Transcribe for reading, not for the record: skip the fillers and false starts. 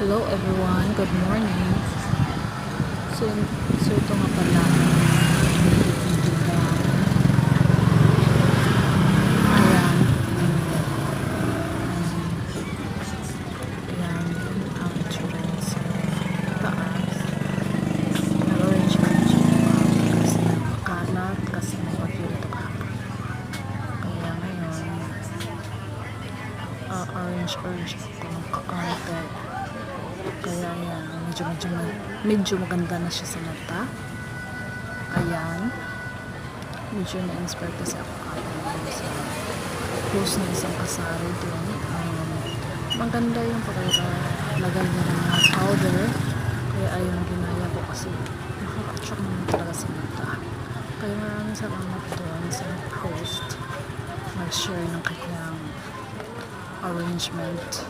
Hello everyone, good morning. So, so ito nga pala, video na, ayan, ayan, ang itsura sa taas. Nag-orange kasi makalat, kasi mabagyo ito kahapon. Kaya ngayon, orange ako ng kaunti. Kaya yan, medyo maganda na siya sa mata. Ayan, medyo na-inspire kasi ako kapag sa post ng isang kasari din. Maganda yung paglalagay niya ng mga powder. Kaya ayun, ginaya ko kasi nakaka-attract naman talaga sa mata. Kaya maraming salamat doon sa post nag-share ng kanyang arrangement.